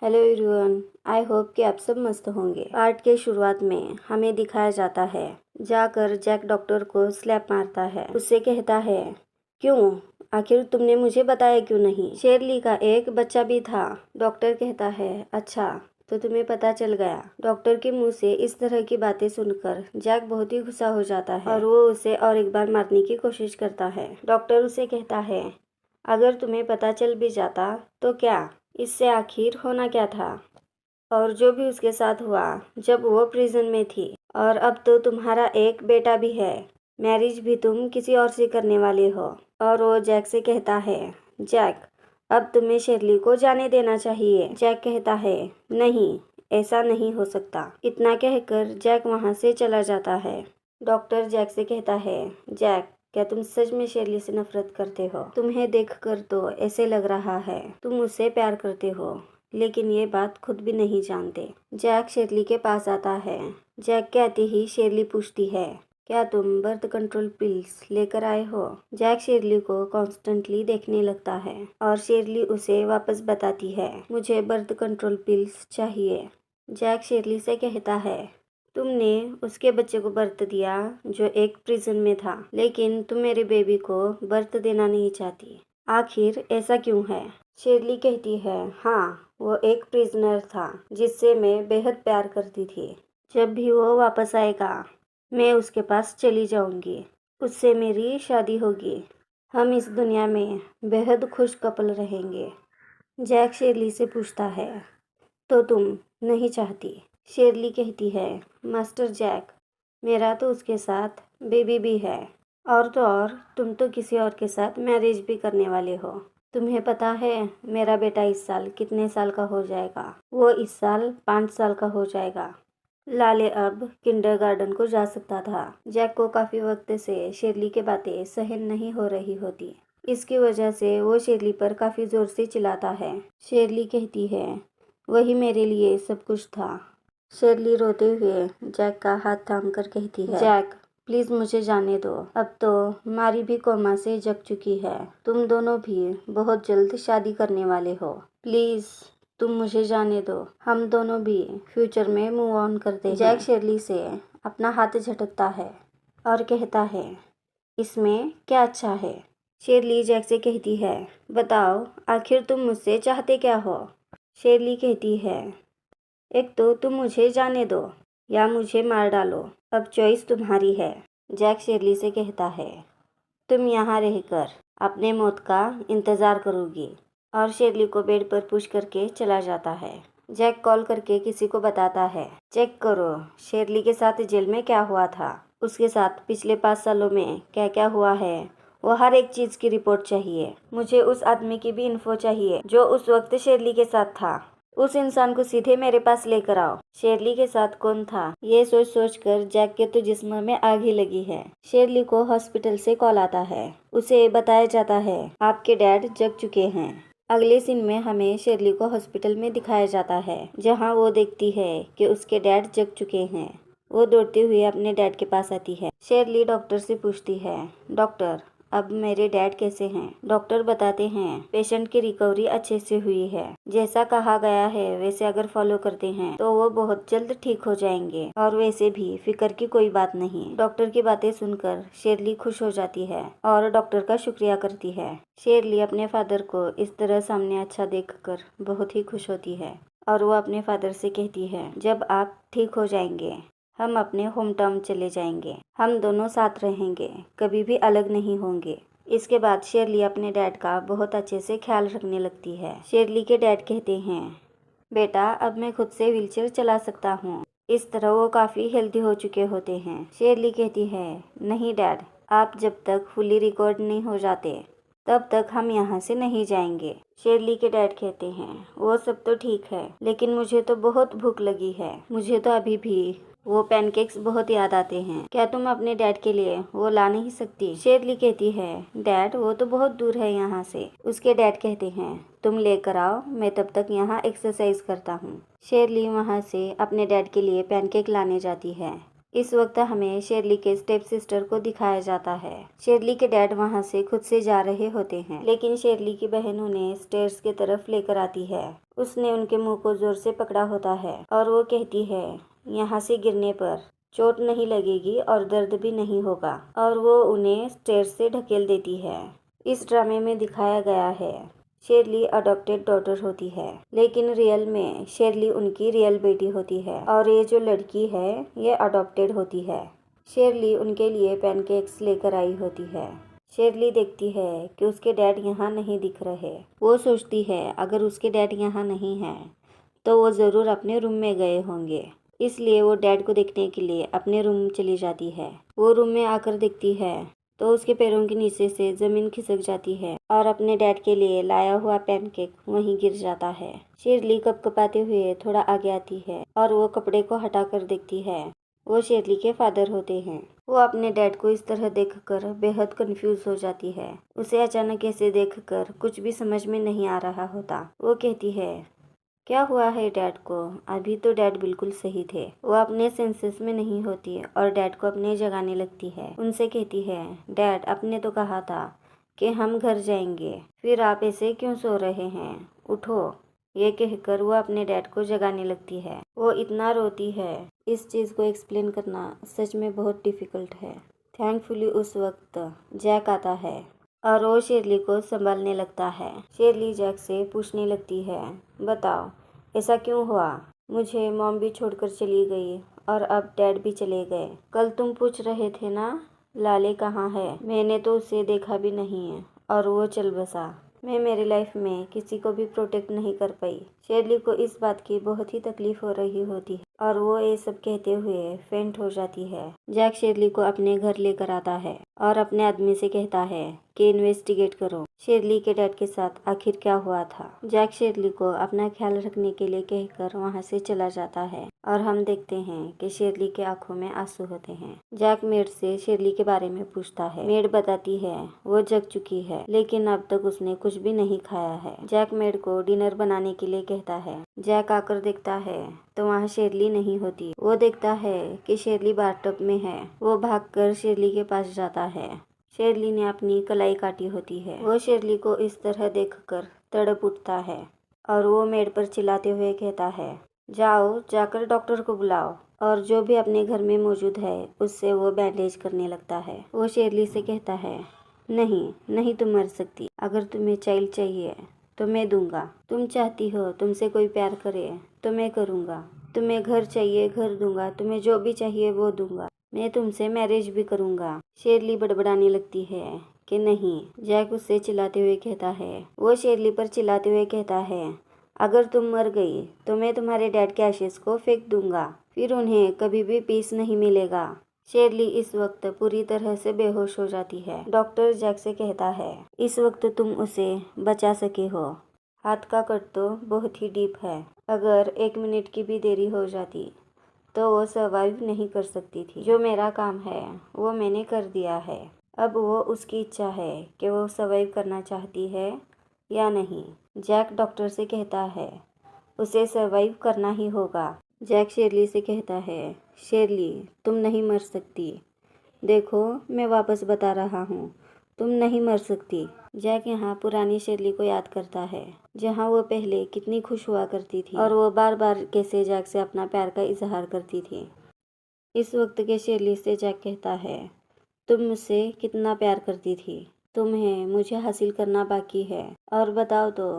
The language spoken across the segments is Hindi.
हेलो एवरीवन, आई होप कि आप सब मस्त होंगे। पार्ट के शुरुआत में हमें दिखाया जाता है जाकर जैक डॉक्टर को स्लैप मारता है। उससे कहता है, क्यों, आखिर तुमने मुझे बताया क्यों नहीं? शेरली का एक बच्चा भी था। डॉक्टर कहता है, अच्छा तो तुम्हें पता चल गया। डॉक्टर के मुंह से इस तरह की बातें सुनकर जैक बहुत ही गुस्सा हो जाता है और वो उसे और एक बार मारने की कोशिश करता है। डॉक्टर उसे कहता है, अगर तुम्हें पता चल भी जाता तो क्या, इससे आखिर होना क्या था? और जो भी उसके साथ हुआ जब वो प्रिजन में थी, और अब तो तुम्हारा एक बेटा भी है, मैरिज भी तुम किसी और से करने वाले हो। और वो जैक से कहता है, जैक अब तुम्हें शेरली को जाने देना चाहिए। जैक कहता है, नहीं, ऐसा नहीं हो सकता। इतना कहकर जैक वहाँ से चला जाता है। डॉक्टर जैक से कहता है, जैक क्या तुम सच में शेरली से नफरत करते हो? तुम्हें देखकर तो ऐसे लग रहा है तुम उससे प्यार करते हो, लेकिन ये बात खुद भी नहीं जानते। जैक शेरली के पास आता है। जैक के आते ही शेरली पूछती है, क्या तुम बर्थ कंट्रोल पिल्स लेकर आए हो? जैक शेरली को कॉन्स्टेंटली देखने लगता है और शेरली उसे वापस बताती है, मुझे बर्थ कंट्रोल पिल्स चाहिए। जैक शेरली से कहता है, तुमने उसके बच्चे को बर्थ दिया जो एक प्रिजन में था, लेकिन तुम मेरे बेबी को बर्थ देना नहीं चाहती। आखिर ऐसा क्यों है? शेरली कहती है, हाँ, वो एक प्रिजनर था जिससे मैं बेहद प्यार करती थी। जब भी वो वापस आएगा मैं उसके पास चली जाऊंगी, उससे मेरी शादी होगी, हम इस दुनिया में बेहद खुश कपल रहेंगे। जैक शेरली से पूछता है, तो तुम नहीं चाहती? शेरली कहती है, मास्टर जैक, मेरा तो उसके साथ बेबी भी है, और तो और तुम तो किसी और के साथ मैरिज भी करने वाले हो। तुम्हें पता है मेरा बेटा इस साल कितने साल का हो जाएगा? वो इस साल 5 साल का हो जाएगा। लाले अब किंडरगार्टन को जा सकता था। जैक को काफ़ी वक्त से शेरली की बातें सहन नहीं हो रही होती। इसकी वजह से वो शेरली पर काफ़ी ज़ोर से चिल्लाता है। शेरली कहती है, वही मेरे लिए सब कुछ था। शेरली रोते हुए जैक का हाथ थाम कर कहती है, जैक प्लीज़ मुझे जाने दो। अब तो मारी भी कोमा से जग चुकी है, तुम दोनों भी बहुत जल्द शादी करने वाले हो। प्लीज़ तुम मुझे जाने दो, हम दोनों भी फ्यूचर में मूव ऑन करते हैं। जैक शेरली से अपना हाथ झटकता है और कहता है, इसमें क्या अच्छा है? शेरली जैक से कहती है, बताओ आखिर तुम मुझसे चाहते क्या हो? शेरली कहती है, एक तो तुम मुझे जाने दो या मुझे मार डालो, अब चॉइस तुम्हारी है। जैक शेरली से कहता है, तुम यहाँ रहकर अपने मौत का इंतज़ार करोगी। और शेरली को बेड पर पुश करके चला जाता है। जैक कॉल करके किसी को बताता है, चेक करो शेरली के साथ जेल में क्या हुआ था, उसके साथ पिछले 5 सालों में क्या क्या हुआ है, वो हर एक चीज़ की रिपोर्ट चाहिए। मुझे उस आदमी की भी इन्फो चाहिए जो उस वक्त शेरली के साथ था। उस इंसान को सीधे मेरे पास लेकर आओ। शेरली के साथ कौन था? ये सोच सोच कर जैक के तो जिस्म में आग ही लगी है। शेरली को हॉस्पिटल से कॉल आता है। उसे बताया जाता है, आपके डैड जग चुके हैं। अगले सीन में हमें शेरली को हॉस्पिटल में दिखाया जाता है, जहां वो देखती है कि उसके डैड जग चुके हैं। वो दौड़ते हुए अपने डैड के पास आती है। शेरली डॉक्टर से पूछती है, डॉक्टर अब मेरे डैड कैसे हैं? डॉक्टर बताते हैं, पेशेंट की रिकवरी अच्छे से हुई है, जैसा कहा गया है वैसे अगर फॉलो करते हैं तो वो बहुत जल्द ठीक हो जाएंगे, और वैसे भी फिक्र की कोई बात नहीं। डॉक्टर की बातें सुनकर शेरली खुश हो जाती है और डॉक्टर का शुक्रिया करती है। शेरली अपने फादर को इस तरह सामने अच्छा देखकर बहुत ही खुश होती है और वो अपने फादर से कहती है, जब आप ठीक हो जाएंगे हम अपने होम टाउन चले जाएंगे, हम दोनों साथ रहेंगे, कभी भी अलग नहीं होंगे। इसके बाद शेरली अपने डैड का बहुत अच्छे से ख्याल रखने लगती है। शेरली के डैड कहते हैं, बेटा अब मैं खुद से व्हीलचेयर चला सकता हूँ। इस तरह वो काफ़ी हेल्दी हो चुके होते हैं। शेरली कहती है, नहीं डैड, आप जब तक फुली रिकॉर्ड नहीं हो जाते तब तक हम यहाँ से नहीं जाएंगे। शेरली के डैड कहते हैं, वो सब तो ठीक है, लेकिन मुझे तो बहुत भूख लगी है, मुझे तो अभी भी वो पैनकेक्स बहुत याद आते हैं, क्या तुम अपने डैड के लिए वो ला नहीं सकती? शेरली कहती है, डैड वो तो बहुत दूर है यहाँ से। उसके डैड कहते हैं, तुम लेकर आओ, मैं तब तक यहाँ एक्सरसाइज करता हूँ। शेरली वहाँ से अपने डैड के लिए पैनकेक लाने जाती है। इस वक्त हमें शेरली के स्टेप सिस्टर को दिखाया जाता है। शेरली के डैड वहाँ से खुद से जा रहे होते हैं, लेकिन शेरली की बहन उन्हें स्टेयर्स की तरफ लेकर आती है। उसने उनके मुंह को जोर से पकड़ा होता है और वो कहती है, यहाँ से गिरने पर चोट नहीं लगेगी और दर्द भी नहीं होगा, और वो उन्हें स्टेयर्स से ढकेल देती है। इस ड्रामे में दिखाया गया है शेरली अडॉप्टेड डॉटर होती है, लेकिन रियल में शेरली उनकी रियल बेटी होती है और ये जो लड़की है ये अडॉप्टेड होती है। शेरली उनके लिए पैनकेक्स लेकर आई होती है। शेरली देखती है कि उसके डैड यहाँ नहीं दिख रहे। वो सोचती है अगर उसके डैड यहाँ नहीं है तो वो ज़रूर अपने रूम में गए होंगे, इसलिए वो डैड को देखने के लिए अपने रूम चली जाती है। वो रूम में आकर देखती है तो उसके पैरों के नीचे से ज़मीन खिसक जाती है और अपने डैड के लिए लाया हुआ पैनकेक वहीं गिर जाता है। शेरली कपकपाते हुए थोड़ा आगे आती है और वो कपड़े को हटाकर देखती है। वो शेरली के फादर होते हैं। वो अपने डैड को इस तरह देखकर बेहद कंफ्यूज हो जाती है। उसे अचानक ऐसे देखकर कुछ भी समझ में नहीं आ रहा होता। वो कहती है, क्या हुआ है डैड को? अभी तो डैड बिल्कुल सही थे। वो अपने सेंसेस में नहीं होती और डैड को अपने जगाने लगती है। उनसे कहती है, डैड आपने तो कहा था कि हम घर जाएंगे, फिर आप ऐसे क्यों सो रहे हैं? उठो। ये कहकर वो अपने डैड को जगाने लगती है। वो इतना रोती है, इस चीज़ को एक्सप्लेन करना सच में बहुत डिफ़िकल्ट है। थैंकफुली उस वक्त जैक आता है और वो शेरली को संभालने लगता है। शेरली जैक से पूछने लगती है, बताओ ऐसा क्यों हुआ? मुझे मॉम भी छोड़कर चली गई और अब डैड भी चले गए। कल तुम पूछ रहे थे ना लाले कहाँ है, मैंने तो उसे देखा भी नहीं है और वो चल बसा। मैं मेरी लाइफ में किसी को भी प्रोटेक्ट नहीं कर पाई। शेरली को इस बात की बहुत ही तकलीफ हो रही होती है और वो ये सब कहते हुए फेंट हो जाती है। जैक शेरली को अपने घर लेकर आता है और अपने आदमी से कहता है कि इन्वेस्टिगेट करो शेरली के डैड के साथ आखिर क्या हुआ था। जैक शेरली को अपना ख्याल रखने के लिए कहकर वहाँ से चला जाता है और हम देखते हैं कि शेरली के आंखों में आंसू होते हैं। जैक मेड से शेरली के बारे में पूछता है। मेड बताती है वो जग चुकी है, लेकिन अब तक उसने कुछ भी नहीं खाया है। जैक मेड को डिनर बनाने के लिए कहता है। जैक आकर देखता है तो वहाँ शेरली नहीं होती। वो देखता है कि शेरली बाथटब में है। वो भागकर शेरली के पास जाता है। शेरली ने अपनी कलाई काटी होती है। वो शेरली को इस तरह देखकर तड़प उठता है और वो मेड पर चिल्लाते हुए कहता है, जाओ जाकर डॉक्टर को बुलाओ। और जो भी अपने घर में मौजूद है उससे वो बैंडेज करने लगता है। वो शेरली से कहता है, नहीं नहीं तुम मर सकती। अगर तुम्हें चाइल्ड चाहिए तो मैं दूंगा। तुम चाहती हो तुमसे कोई प्यार करे तो मैं करूँगा। तुम्हें घर चाहिए घर दूंगा। तुम्हें जो भी चाहिए वो दूंगा। मैं तुमसे मैरिज भी करूँगा। शेरली बड़बड़ाने लगती है कि नहीं। जैक उससे चिल्लाते हुए कहता है। वो शेरली पर चिल्लाते हुए कहता है, अगर तुम मर गई तो मैं तुम्हारे डैड के एशेस को फेंक दूंगा, फिर उन्हें कभी भी पीस नहीं मिलेगा। शेरली इस वक्त पूरी तरह से बेहोश हो जाती है। डॉक्टर जैक से कहता है, इस वक्त तुम उसे बचा सके हो। हाथ का कट तो बहुत ही डीप है। अगर 1 मिनट की भी देरी हो जाती तो वो सर्वाइव नहीं कर सकती थी। जो मेरा काम है वो मैंने कर दिया है। अब वो उसकी इच्छा है कि वो सर्वाइव करना चाहती है या नहीं। जैक डॉक्टर से कहता है, उसे सर्वाइव करना ही होगा। जैक शेरली से कहता है, शेरली तुम नहीं मर सकती। देखो मैं वापस बता रहा हूँ, तुम नहीं मर सकती। जैक यहाँ पुरानी शेरली को याद करता है, जहाँ वो पहले कितनी खुश हुआ करती थी और वो बार बार कैसे जैक से अपना प्यार का इजहार करती थी। इस वक्त के शेरली से जैक कहता है, तुम मुझसे कितना प्यार करती थी। तुम्हें मुझे हासिल करना बाकी है। और बताओ तो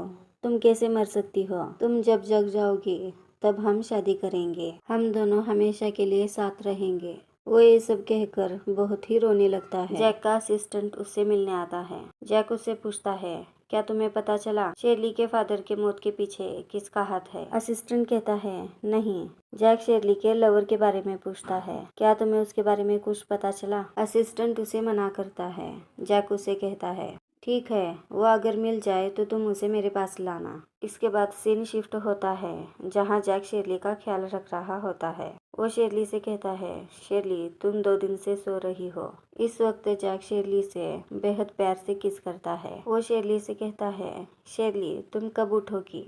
तुम कैसे मर सकती हो? तुम जब जग जाओगी तब हम शादी करेंगे। हम दोनों हमेशा के लिए साथ रहेंगे। वो ये सब कहकर बहुत ही रोने लगता है। जैक का असिस्टेंट उससे मिलने आता है। जैक उससे पूछता है, क्या तुम्हें पता चला शेरली के फादर के मौत के पीछे किसका हाथ है? असिस्टेंट कहता है, नहीं। जैक शेरली के लवर के बारे में पूछता है, क्या तुम्हें उसके बारे में कुछ पता चला? असिस्टेंट उसे मना करता है। जैक उसे कहता है, ठीक है, वो अगर मिल जाए तो तुम उसे मेरे पास लाना। इसके बाद सीन शिफ्ट होता है जहाँ जैक शेरली का ख्याल रख रहा होता है। वो शेरली से कहता है, शेरली तुम 2 दिन से सो रही हो। इस वक्त जैक शेरली से बेहद प्यार से किस करता है। वो शेरली से कहता है, शेरली तुम कब उठोगी?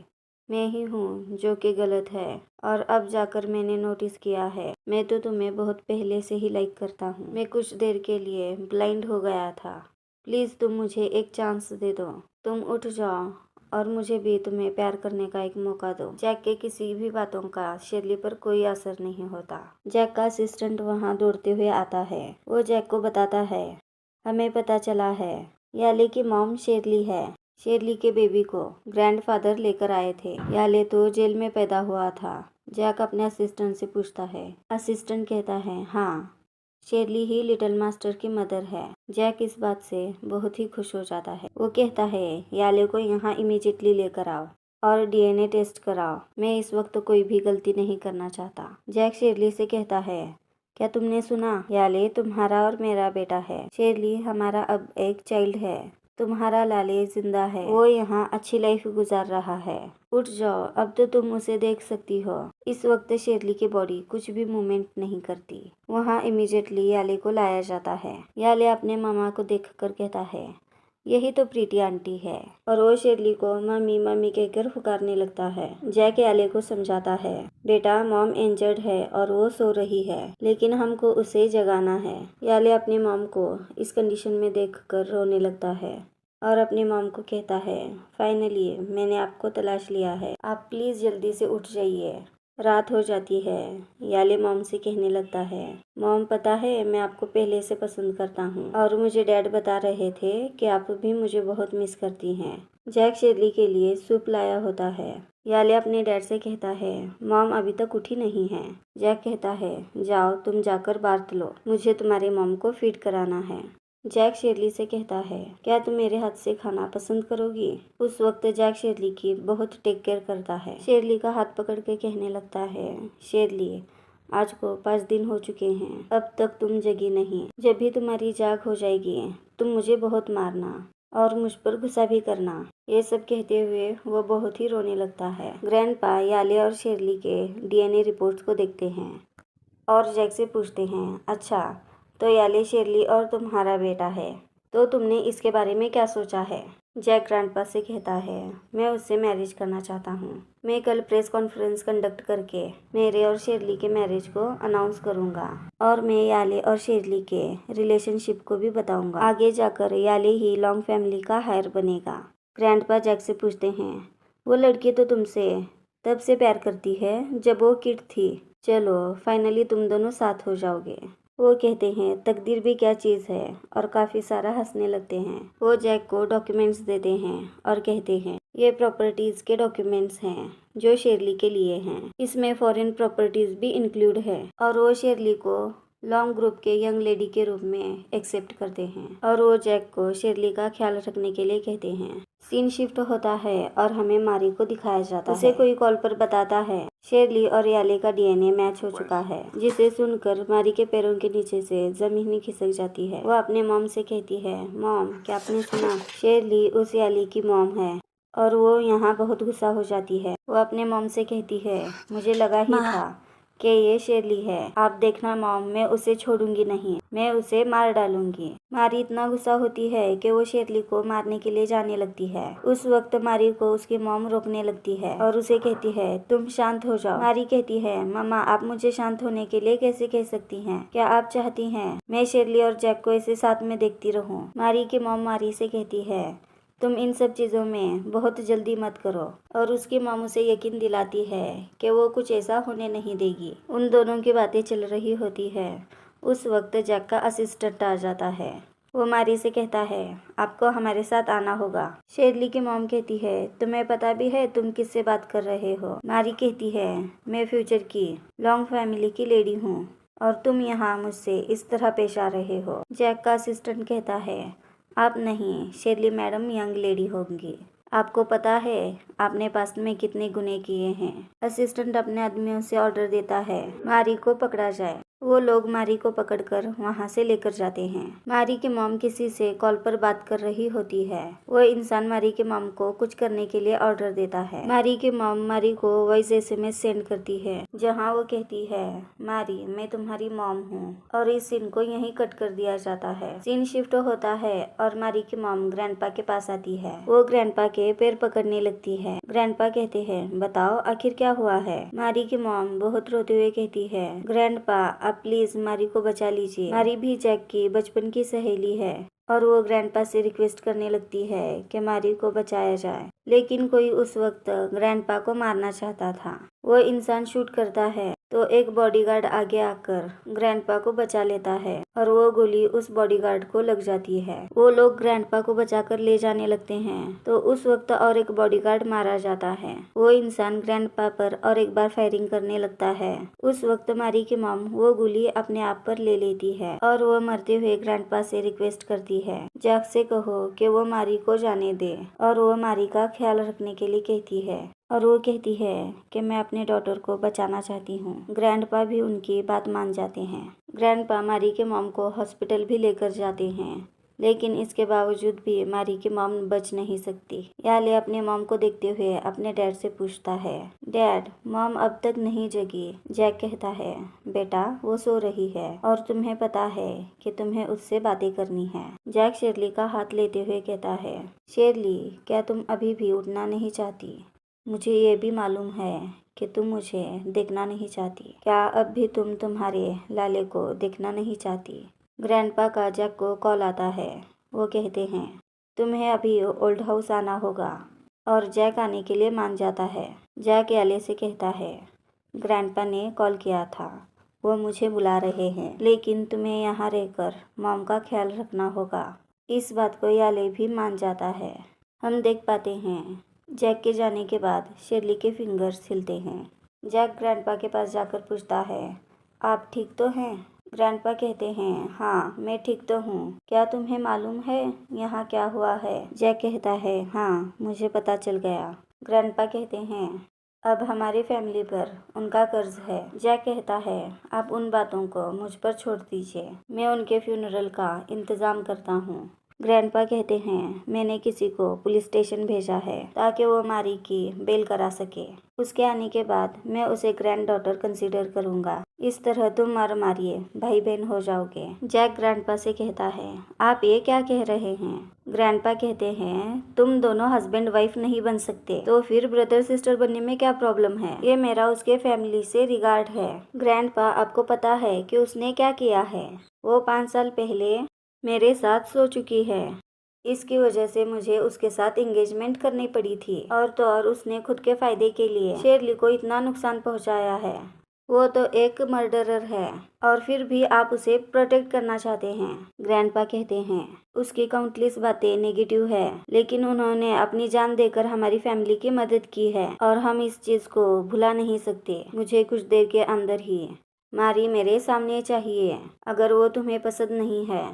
मैं ही हूँ जो कि गलत है, और अब जाकर मैंने नोटिस किया है मैं तो तुम्हें बहुत पहले से ही लाइक करता हूँ। मैं कुछ देर के लिए ब्लाइंड हो गया था। प्लीज़ तुम मुझे एक चांस दे दो। तुम उठ जाओ और मुझे भी तुम्हें प्यार करने का एक मौका दो। जैक के किसी भी बातों का शेरली पर कोई असर नहीं होता। जैक का असिस्टेंट वहाँ दौड़ते हुए आता है। वो जैक को बताता है, हमें पता चला है याले की मॉम शेरली है। शेरली के बेबी को ग्रैंडफादर लेकर आए थे। याले तो जेल में पैदा हुआ था। जैक अपने असिस्टेंट से पूछता है। असिस्टेंट कहता है, हाँ, शेरली ही लिटिल मास्टर की मदर है। जैक इस बात से बहुत ही खुश हो जाता है। वो कहता है, याले को यहाँ इमीडिएटली लेकर आओ और डीएनए टेस्ट कराओ। मैं इस वक्त कोई भी गलती नहीं करना चाहता। जैक शेरली से कहता है, क्या तुमने सुना? याले तुम्हारा और मेरा बेटा है। शेरली, हमारा अब एक चाइल्ड है। तुम्हारा लाले जिंदा है। वो यहाँ अच्छी लाइफ गुजार रहा है। उठ जाओ, अब तो तुम उसे देख सकती हो। इस वक्त शेरली की बॉडी कुछ भी मूवमेंट नहीं करती। वहाँ इमीडिएटली याले को लाया जाता है। याले अपने मामा को देखकर कहता है, यही तो प्रीति आंटी है। और वो शेरली को मम्मी मम्मी कहकर पुकारने लगता है। जैक याले को समझाता है, बेटा मॉम इंजर्ड है और वो सो रही है, लेकिन हमको उसे जगाना है। याले अपनी मॉम को इस कंडीशन में देखकर रोने लगता है और अपनी मॉम को कहता है, फाइनली मैंने आपको तलाश लिया है। आप प्लीज़ जल्दी से उठ जाइए, रात हो जाती है। याले मॉम से कहने लगता है, मॉम पता है मैं आपको पहले से पसंद करता हूँ और मुझे डैड बता रहे थे कि आप भी मुझे बहुत मिस करती हैं। जैक शेरली के लिए सूप लाया होता है। याले अपने डैड से कहता है, मॉम अभी तक उठी नहीं है। जैक कहता है, जाओ तुम जाकर बात लो, मुझे तुम्हारी मॉम को फीड कराना है। जैक शेरली से कहता है, क्या तुम मेरे हाथ से खाना पसंद करोगी? उस वक्त जैक शेरली की बहुत टेक केयर करता है। शेरली का हाथ पकड़ के कहने लगता है, शेरली आज को 5 दिन हो चुके हैं, अब तक तुम जगी नहीं। जब भी तुम्हारी जाग हो जाएगी तुम मुझे बहुत मारना और मुझ पर गुस्सा भी करना। ये सब कहते हुए वो बहुत ही रोने लगता है। ग्रैंडपा याले और शेरली के डीएनए रिपोर्ट्स को देखते हैं और जैक से पूछते हैं, अच्छा तो याले शेरली और तुम्हारा बेटा है, तो तुमने इसके बारे में क्या सोचा है? जैक ग्रैंडपा से कहता है, मैं उससे मैरिज करना चाहता हूँ। मैं कल प्रेस कॉन्फ्रेंस कंडक्ट करके मेरे और शेरली के मैरिज को अनाउंस करूँगा और मैं याले और शेरली के रिलेशनशिप को भी बताऊँगा। आगे जाकर याले ही लॉन्ग फैमिली का हायर बनेगा। ग्रैंडपा जैक से पूछते हैं, वो लड़की तो तुमसे तब से प्यार करती है जब वो किड थी। चलो फाइनली तुम दोनों साथ हो जाओगे। वो कहते हैं, तकदीर भी क्या चीज़ है, और काफ़ी सारा हंसने लगते हैं। वो जैक को डॉक्यूमेंट्स देते हैं और कहते हैं, ये प्रॉपर्टीज़ के डॉक्यूमेंट्स हैं जो शेरली के लिए हैं। इसमें फॉरेन प्रॉपर्टीज़ भी इंक्लूड है और वो शेरली को लॉन्ग ग्रुप के यंग लेडी के रूप में एक्सेप्ट करते हैं और वो जैक को शेरली का ख्याल रखने के लिए कहते हैं। सीन शिफ्ट होता है और हमें मारी को दिखाया जाता है। उसे कोई कॉल पर बताता है शेरली और याले का डीएनए मैच हो चुका है, जिसे सुनकर मारी के पैरों के नीचे से जमीन ही खिसक जाती है। वो अपने मॉम से कहती है, मॉम क्या आपने सुना? शेरली उस याले की मॉम है। और वो यहाँ बहुत गुस्सा हो जाती है। वो अपने मॉम से कहती है, मुझे लगा ही था कि ये शेरली है। आप देखना मॉम, मैं उसे छोड़ूंगी नहीं, मैं उसे मार डालूंगी। मारी इतना गुस्सा होती है कि वो शेरली को मारने के लिए जाने लगती है। उस वक्त मारी को उसकी मॉम रोकने लगती है और उसे कहती है, तुम शांत हो जाओ। मारी कहती है, मम्मा आप मुझे शांत होने के लिए कैसे कह सकती हैं? क्या आप चाहती हैं मैं शेरली और जैक को ऐसे साथ में देखती रहूं? मारी की मॉम मारी से कहती है, तुम इन सब चीज़ों में बहुत जल्दी मत करो, और उसकी मामू से यकीन दिलाती है कि वो कुछ ऐसा होने नहीं देगी। उन दोनों की बातें चल रही होती है। उस वक्त जैक का असिस्टेंट आ जाता है। वो मारी से कहता है, आपको हमारे साथ आना होगा। शेरली की मॉम कहती है, तुम्हें पता भी है तुम किससे बात कर रहे हो? मारी कहती है, मैं फ्यूचर की लॉन्ग फैमिली की लेडी हूँ और तुम यहाँ मुझसे इस तरह पेश आ रहे हो। जैक का असिस्टेंट कहता है, आप नहीं, शेरली मैडम यंग लेडी होंगी। आपको पता है आपने पास्ट में कितने गुनाह किए हैं। असिस्टेंट अपने आदमियों से ऑर्डर देता है, मारी को पकड़ा जाए। वो लोग मारी को पकड़कर वहाँ से लेकर जाते हैं। मारी की मॉम किसी से कॉल पर बात कर रही होती है। वो इंसान मारी की मॉम को कुछ करने के लिए ऑर्डर देता है। मारी की मॉम मारी को वॉइस SMS सेंड करती है जहाँ वो कहती है, मारी मैं तुम्हारी मॉम हूँ। और इस सीन को यहीं कट कर दिया जाता है। सीन शिफ्ट होता है और मारी की मॉम ग्रैंडपा के पास आती है। वो ग्रैंडपा के पैर पकड़ने लगती है। ग्रैंडपा कहते हैं, बताओ आखिर क्या हुआ है। मारी की मॉम बहुत रोते हुए कहती है, ग्रैंडपा आप प्लीज मारी को बचा लीजिए। मारी भी जैक की बचपन की सहेली है और वो ग्रैंडपा से रिक्वेस्ट करने लगती है कि मारी को बचाया जाए, लेकिन कोई उस वक्त ग्रैंडपा को मारना चाहता था। वो इंसान शूट करता है तो एक बॉडीगार्ड आगे आकर ग्रैंडपा को बचा लेता है और वो गोली उस बॉडीगार्ड को लग जाती है। वो लोग ग्रैंडपा को बचाकर ले जाने लगते हैं तो उस वक्त और एक बॉडीगार्ड मारा जाता है। वो इंसान ग्रैंडपा पर और एक बार फायरिंग करने लगता है। उस वक्त मारी की मॉम वो गोली अपने आप पर ले लेती है और वो मरते हुए ग्रैंडपा से रिक्वेस्ट करती है, जैक से कहो कि वो मारी को जाने दे। और वो मारी का ख्याल रखने के लिए कहती है और वो कहती है कि मैं अपने डॉटर को बचाना चाहती हूँ। ग्रैंडपा भी उनकी बात मान जाते हैं। ग्रैंडपा मारी के मॉम को हॉस्पिटल भी लेकर जाते हैं, लेकिन इसके बावजूद भी मारी की मॉम बच नहीं सकती। याले अपने मॉम को देखते हुए अपने डैड से पूछता है, डैड मॉम अब तक नहीं जगी। जैक कहता है, बेटा वो सो रही है और तुम्हें पता है कि तुम्हें उससे बातें करनी है। जैक शेरली का हाथ लेते हुए कहता है, शेरली क्या तुम अभी भी उठना नहीं चाहती? मुझे ये भी मालूम है कि तुम मुझे देखना नहीं चाहती। क्या अब भी तुम तुम्हारे लाले को देखना नहीं चाहती? ग्रैंडपा का जैक को कॉल आता है। वो कहते हैं, तुम्हें अभी ओल्ड हाउस आना होगा। और जैक आने के लिए मान जाता है। जैक याले से कहता है, ग्रैंडपा ने कॉल किया था, वो मुझे बुला रहे हैं, लेकिन तुम्हें यहाँ रहकर मॉम का ख्याल रखना होगा। इस बात को याले भी मान जाता है। हम देख पाते हैं जैक के जाने के बाद शेरली के फिंगर्स हिलते हैं। जैक ग्रैंडपा के पास जाकर पूछता है, आप ठीक तो हैं? ग्रैंडपा कहते हैं, हाँ मैं ठीक तो हूँ। क्या तुम्हें मालूम है यहाँ क्या हुआ है? जैक कहता है, हाँ मुझे पता चल गया। ग्रैंडपा कहते हैं, अब हमारी फैमिली पर उनका कर्ज है। जैक कहता है, आप उन बातों को मुझ पर छोड़ दीजिए, मैं उनके फ्यूनरल का इंतज़ाम करता हूँ। ग्रैंडपा कहते हैं, मैंने किसी को पुलिस स्टेशन भेजा है ताकि वो मारी की बेल करा सके। उसके आने के बाद मैं उसे ग्रैंड डॉटर कंसीडर करूँगा। इस तरह तुम और मारिए भाई बहन हो जाओगे। जैक ग्रैंडपा से कहता है, आप ये क्या कह रहे हैं? ग्रैंडपा कहते हैं, तुम दोनों हस्बैंड वाइफ नहीं बन सकते, तो फिर ब्रदर सिस्टर बनने में क्या प्रॉब्लम है? ये मेरा उसके फैमिली से रिगार्ड है। ग्रैंडपा आपको पता है कि उसने क्या किया है? वो 5 साल पहले मेरे साथ सो चुकी है। इसकी वजह से मुझे उसके साथ एंगेजमेंट करनी पड़ी थी। और तो और उसने खुद के फायदे के लिए शेरली को इतना नुकसान पहुंचाया है। वो तो एक मर्डरर है और फिर भी आप उसे प्रोटेक्ट करना चाहते हैं। ग्रैंडपा कहते हैं, उसकी काउंटलेस बातें नेगेटिव है, लेकिन उन्होंने अपनी जान देकर हमारी फैमिली की मदद की है और हम इस चीज को भुला नहीं सकते। मुझे कुछ देर के अंदर ही मारी मेरे सामने चाहिए। अगर वो तुम्हें पसंद नहीं है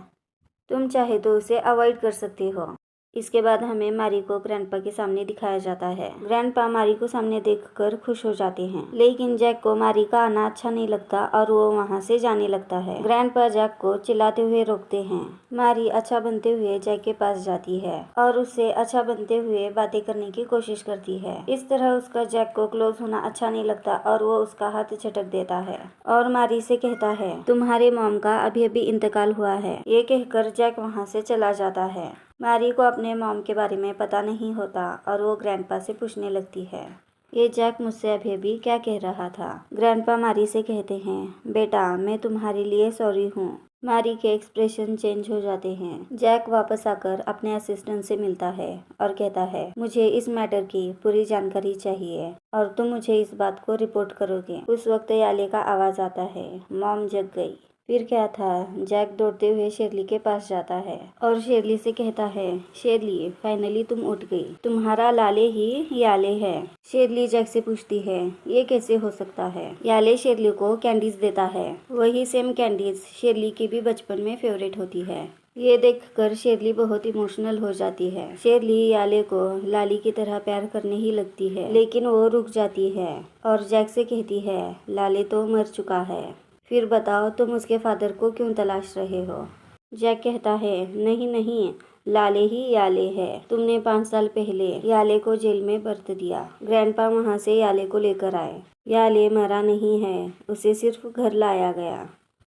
तुम चाहे तो उसे अवॉइड कर सकते हो। इसके बाद हमें मारी को ग्रैंडपा के सामने दिखाया जाता है। ग्रैंडपा मारी को सामने देखकर खुश हो जाते हैं, लेकिन जैक को मारी का आना अच्छा नहीं लगता और वो वहां से जाने लगता है। ग्रैंडपा जैक को चिल्लाते हुए रोकते हैं। मारी अच्छा बनते हुए जैक के पास जाती है और उससे अच्छा बनते हुए बातें करने की कोशिश करती है। इस तरह उसका जैक को क्लोज होना अच्छा नहीं लगता और वो उसका हाथ झटक देता है और मारी से कहता है, तुम्हारे मॉम का अभी अभी इंतकाल हुआ है। ये कहकर जैक वहाँ से चला जाता है। मारी को अपने मॉम के बारे में पता नहीं होता और वो ग्रैंडपा से पूछने लगती है, ये जैक मुझसे अभी भी क्या कह रहा था? ग्रैंडपा मारी से कहते हैं, बेटा मैं तुम्हारे लिए सॉरी हूँ। मारी के एक्सप्रेशन चेंज हो जाते हैं। जैक वापस आकर अपने असिस्टेंट से मिलता है और कहता है, मुझे इस मैटर की पूरी जानकारी चाहिए और तुम मुझे इस बात को रिपोर्ट करोगे। उस वक्त याले का आवाज आता है, मॉम जग गई। फिर क्या था? जैक दौड़ते हुए शेरली के पास जाता है और शेरली से कहता है, शेरली फाइनली तुम उठ गई, तुम्हारा लाले ही याले है। शेरली जैक से पूछती है, ये कैसे हो सकता है? याले शेरली को कैंडीज देता है। वही सेम कैंडीज शेरली की भी बचपन में फेवरेट होती है। ये देखकर शेरली बहुत इमोशनल हो जाती है। शेरली याले को लाली की तरह प्यार करने ही लगती है, लेकिन वो रुक जाती है और जैक से कहती है, लाले तो मर चुका है। फिर बताओ तुम उसके फादर को क्यों तलाश रहे हो? जैक कहता है, नहीं नहीं, लाले ही याले है। तुमने 5 साल पहले याले को जेल में बरत दिया। ग्रैंडपा वहाँ से याले को लेकर आए। याले मरा नहीं है, उसे सिर्फ घर लाया गया।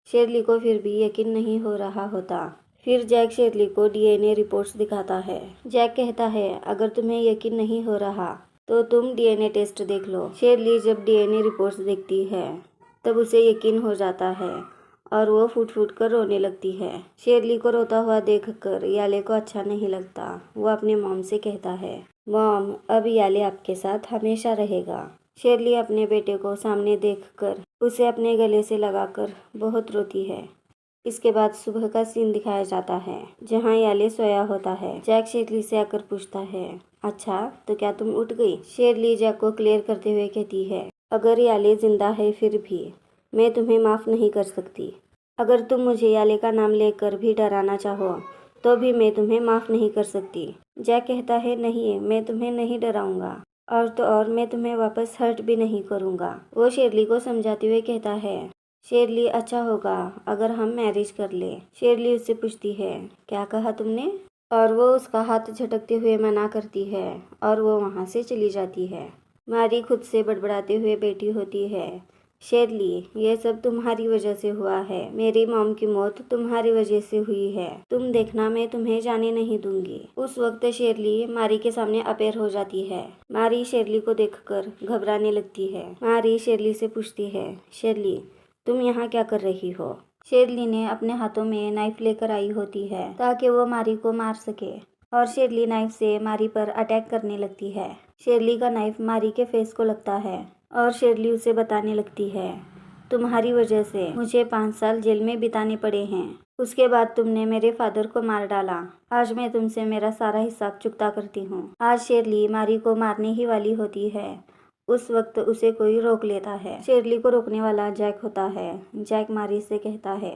शेरली को फिर भी यकीन नहीं हो रहा होता। फिर जैक शेरली को डीएनए रिपोर्ट्स दिखाता है। जैक कहता है, अगर तुम्हें यकीन नहीं हो रहा तो तुम डीएनए टेस्ट देख लो। शेरली जब डीएनए रिपोर्ट्स देखती है तब उसे यकीन हो जाता है और वो फूट फूट कर रोने लगती है। शेरली को रोता हुआ देखकर याले को अच्छा नहीं लगता। वो अपने मॉम से कहता है, मॉम, अब याले आपके साथ हमेशा रहेगा। शेरली अपने बेटे को सामने देखकर उसे अपने गले से लगाकर बहुत रोती है। इसके बाद सुबह का सीन दिखाया जाता है जहाँ याले सोया होता है। जैक शेरली से आकर पूछता है, अच्छा तो क्या तुम उठ गई? शेरली जैक को क्लियर करते हुए कहती है, अगर याले जिंदा है फिर भी मैं तुम्हें माफ़ नहीं कर सकती। अगर तुम मुझे याले का नाम लेकर भी डराना चाहो तो भी मैं तुम्हें माफ़ नहीं कर सकती। जैक कहता है, नहीं, मैं तुम्हें नहीं डराऊंगा और तो और मैं तुम्हें वापस हर्ट भी नहीं करूंगा। वो शेरली को समझाते हुए कहता है, शेरली, अच्छा होगा अगर हम मैरिज कर ले। शेरली उससे पूछती है, क्या कहा तुमने? और वो उसका हाथ झटकते हुए मना करती है और वो वहाँ से चली जाती है। मारी खुद से बड़बड़ाते हुए बैठी होती है। शेरली, ये सब तुम्हारी वजह से हुआ है। मेरी मॉम की मौत तुम्हारी वजह से हुई है। तुम देखना, मैं तुम्हें जाने नहीं दूंगी। उस वक्त शेरली मारी के सामने अपेयर हो जाती है। मारी शेरली को देखकर घबराने लगती है। मारी शेरली से पूछती है, शेरली, तुम यहाँ क्या कर रही हो? शेरली ने अपने हाथों में नाइफ लेकर आई होती है ताकि वो मारी को मार सके और शेरली नाइफ से मारी पर अटैक करने लगती है। शेरली का नाइफ मारी के फेस को लगता है और शेरली उसे बताने लगती है, तुम्हारी वजह से मुझे 5 साल जेल में बिताने पड़े हैं। उसके बाद तुमने मेरे फादर को मार डाला। आज मैं तुमसे मेरा सारा हिसाब चुकता करती हूँ। आज शेरली मारी को मारने ही वाली होती है। उस वक्त उसे कोई रोक लेता है। शेरली को रोकने वाला जैक होता है। जैक मारी से कहता है,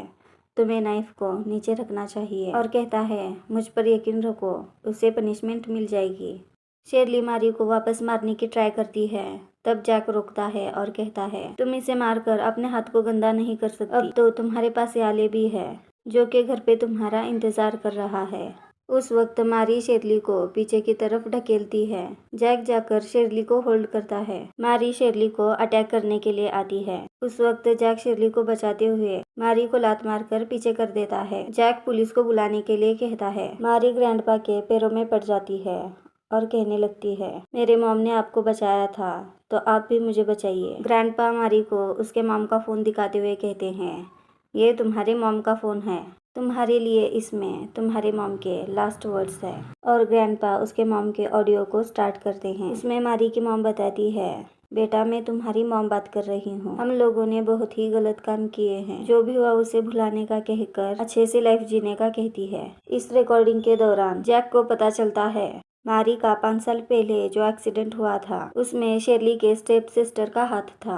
तुम्हें नाइफ को नीचे रखना चाहिए और कहता है, मुझ पर यकीन रखो, उसे पनिशमेंट मिल जाएगी। शेरली मारी को वापस मारने की ट्राई करती है। तब जैक रोकता है और कहता है, तुम इसे मारकर अपने हाथ को गंदा नहीं कर सकती। अब तो तुम्हारे पास याले भी है जो कि घर पे तुम्हारा इंतजार कर रहा है। उस वक्त मारी शेरली को पीछे की तरफ ढकेलती है। जैक जाकर शेरली को होल्ड करता है। मारी शेरली को अटैक करने के लिए आती है। उस वक्त जैक शेरली को बचाते हुए मारी को लात मारकर पीछे कर देता है। जैक पुलिस को बुलाने के लिए कहता है। मारी ग्रैंडपा के पैरों में पड़ जाती है और कहने लगती है, मेरे मॉम ने आपको बचाया था तो आप भी मुझे बचाइए। ग्रैंडपा मारी को उसके मॉम का फ़ोन दिखाते हुए कहते हैं, ये तुम्हारे मॉम का फ़ोन है, तुम्हारे लिए इसमें तुम्हारे मॉम के लास्ट वर्ड्स है। और ग्रैंडपा उसके मॉम के ऑडियो को स्टार्ट करते हैं। इसमें मारी की मॉम बताती है, बेटा, मैं तुम्हारी मॉम बात कर रही हूँ। हम लोगों ने बहुत ही गलत काम किए हैं। जो भी हुआ उसे भुलाने का कहकर अच्छे से लाइफ जीने का कहती है। इस रिकॉर्डिंग के दौरान जैक को पता चलता है मारी का 5 साल पहले जो एक्सीडेंट हुआ था उसमें शेरली के स्टेप सिस्टर का हाथ था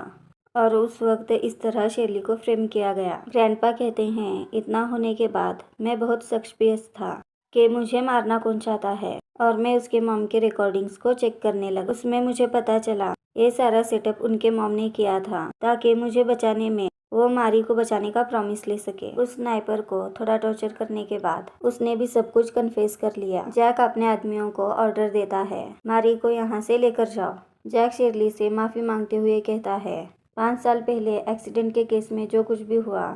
और उस वक्त इस तरह शेरली को फ्रेम किया गया। ग्रैंडपा कहते हैं, इतना होने के बाद मैं बहुत सस्पिशियस था कि मुझे मारना कौन चाहता है और मैं उसके मॉम के रिकॉर्डिंग्स को चेक करने लगा। उसमें मुझे पता चला ये सारा सेटअप उनके मॉम ने किया था ताकि मुझे बचाने में वो मारी को बचाने का प्रॉमिस ले सके। उस स्नाइपर को थोड़ा टॉर्चर करने के बाद उसने भी सब कुछ कन्फेस कर लिया। जैक अपने आदमियों को ऑर्डर देता है, मारी को यहाँ से लेकर जाओ। जैक शेरली से माफ़ी मांगते हुए कहता है, 5 साल पहले एक्सीडेंट के केस में जो कुछ भी हुआ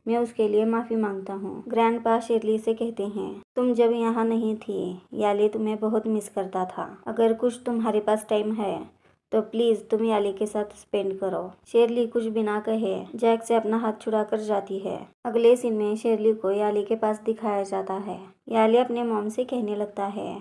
मैं उसके लिए माफ़ी मांगता हूँ। ग्रैंडपा शेरली से कहते हैं, तुम जब यहाँ नहीं थी याले तुम्हें बहुत मिस करता था। अगर कुछ तुम्हारे पास टाइम है तो प्लीज़ तुम याले के साथ स्पेंड करो। शेरली कुछ बिना कहे जैक से अपना हाथ छुड़ा कर जाती है। अगले सीन में शेरली को याले के पास दिखाया जाता है। याले अपने मॉम से कहने लगता है,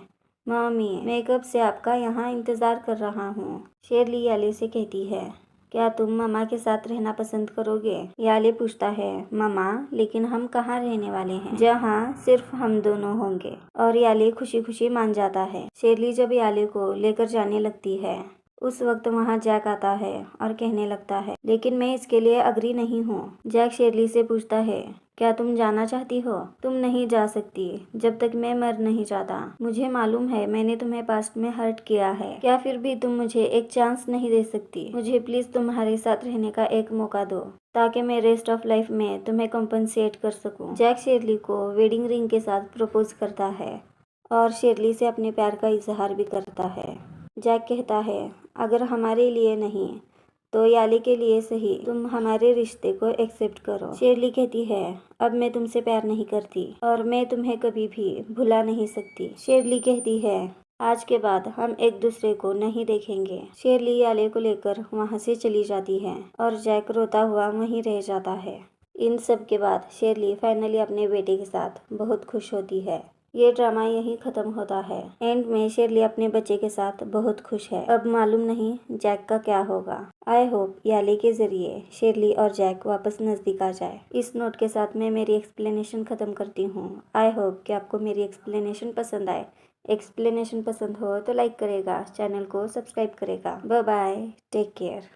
मम्मी, मैं कब से आपका यहाँ इंतज़ार कर रहा हूँ। शेरली याले से कहती है, क्या तुम मम्मा के साथ रहना पसंद करोगे? याले पूछता है, मम्मा, लेकिन हम कहाँ रहने वाले हैं जहाँ सिर्फ हम दोनों होंगे। और याले खुशी खुशी मान जाता है। शेरली जब याले को लेकर जाने लगती है उस वक्त वहाँ जैक आता है और कहने लगता है, लेकिन मैं इसके लिए अग्री नहीं हूँ। जैक शेरली से पूछता है, क्या तुम जाना चाहती हो? तुम नहीं जा सकती जब तक मैं मर नहीं जाता। मुझे मालूम है मैंने तुम्हें पास्ट में हर्ट किया है। क्या फिर भी तुम मुझे एक चांस नहीं दे सकती? मुझे प्लीज तुम्हारे साथ रहने का एक मौका दो ताकि मैं रेस्ट ऑफ लाइफ में तुम्हें कॉम्पनसेट कर सकूं। जैक शेरली को वेडिंग रिंग के साथ प्रपोज करता है और शेरली से अपने प्यार का इजहार भी करता है। जैक कहता है, अगर हमारे लिए नहीं तो याली के लिए सही, तुम हमारे रिश्ते को एक्सेप्ट करो। शेरली कहती है, अब मैं तुमसे प्यार नहीं करती और मैं तुम्हें कभी भी भुला नहीं सकती। शेरली कहती है, आज के बाद हम एक दूसरे को नहीं देखेंगे। शेरली याले को लेकर वहाँ से चली जाती है और जैक रोता हुआ वहीं रह जाता है। इन सब के बाद शेरली फाइनली अपने बेटे के साथ बहुत खुश होती है। ये ड्रामा यहीं ख़त्म होता है। एंड में शेरली अपने बच्चे के साथ बहुत खुश है। अब मालूम नहीं जैक का क्या होगा। आई होप याले के जरिए शेरली और जैक वापस नज़दीक आ जाए। इस नोट के साथ मैं मेरी एक्सप्लेनेशन ख़त्म करती हूँ। आई होप कि आपको मेरी एक्सप्लेनेशन पसंद आए। एक्सप्लेनेशन पसंद हो तो लाइक करेगा, चैनल को सब्सक्राइब करेगा। Bye bye, take care.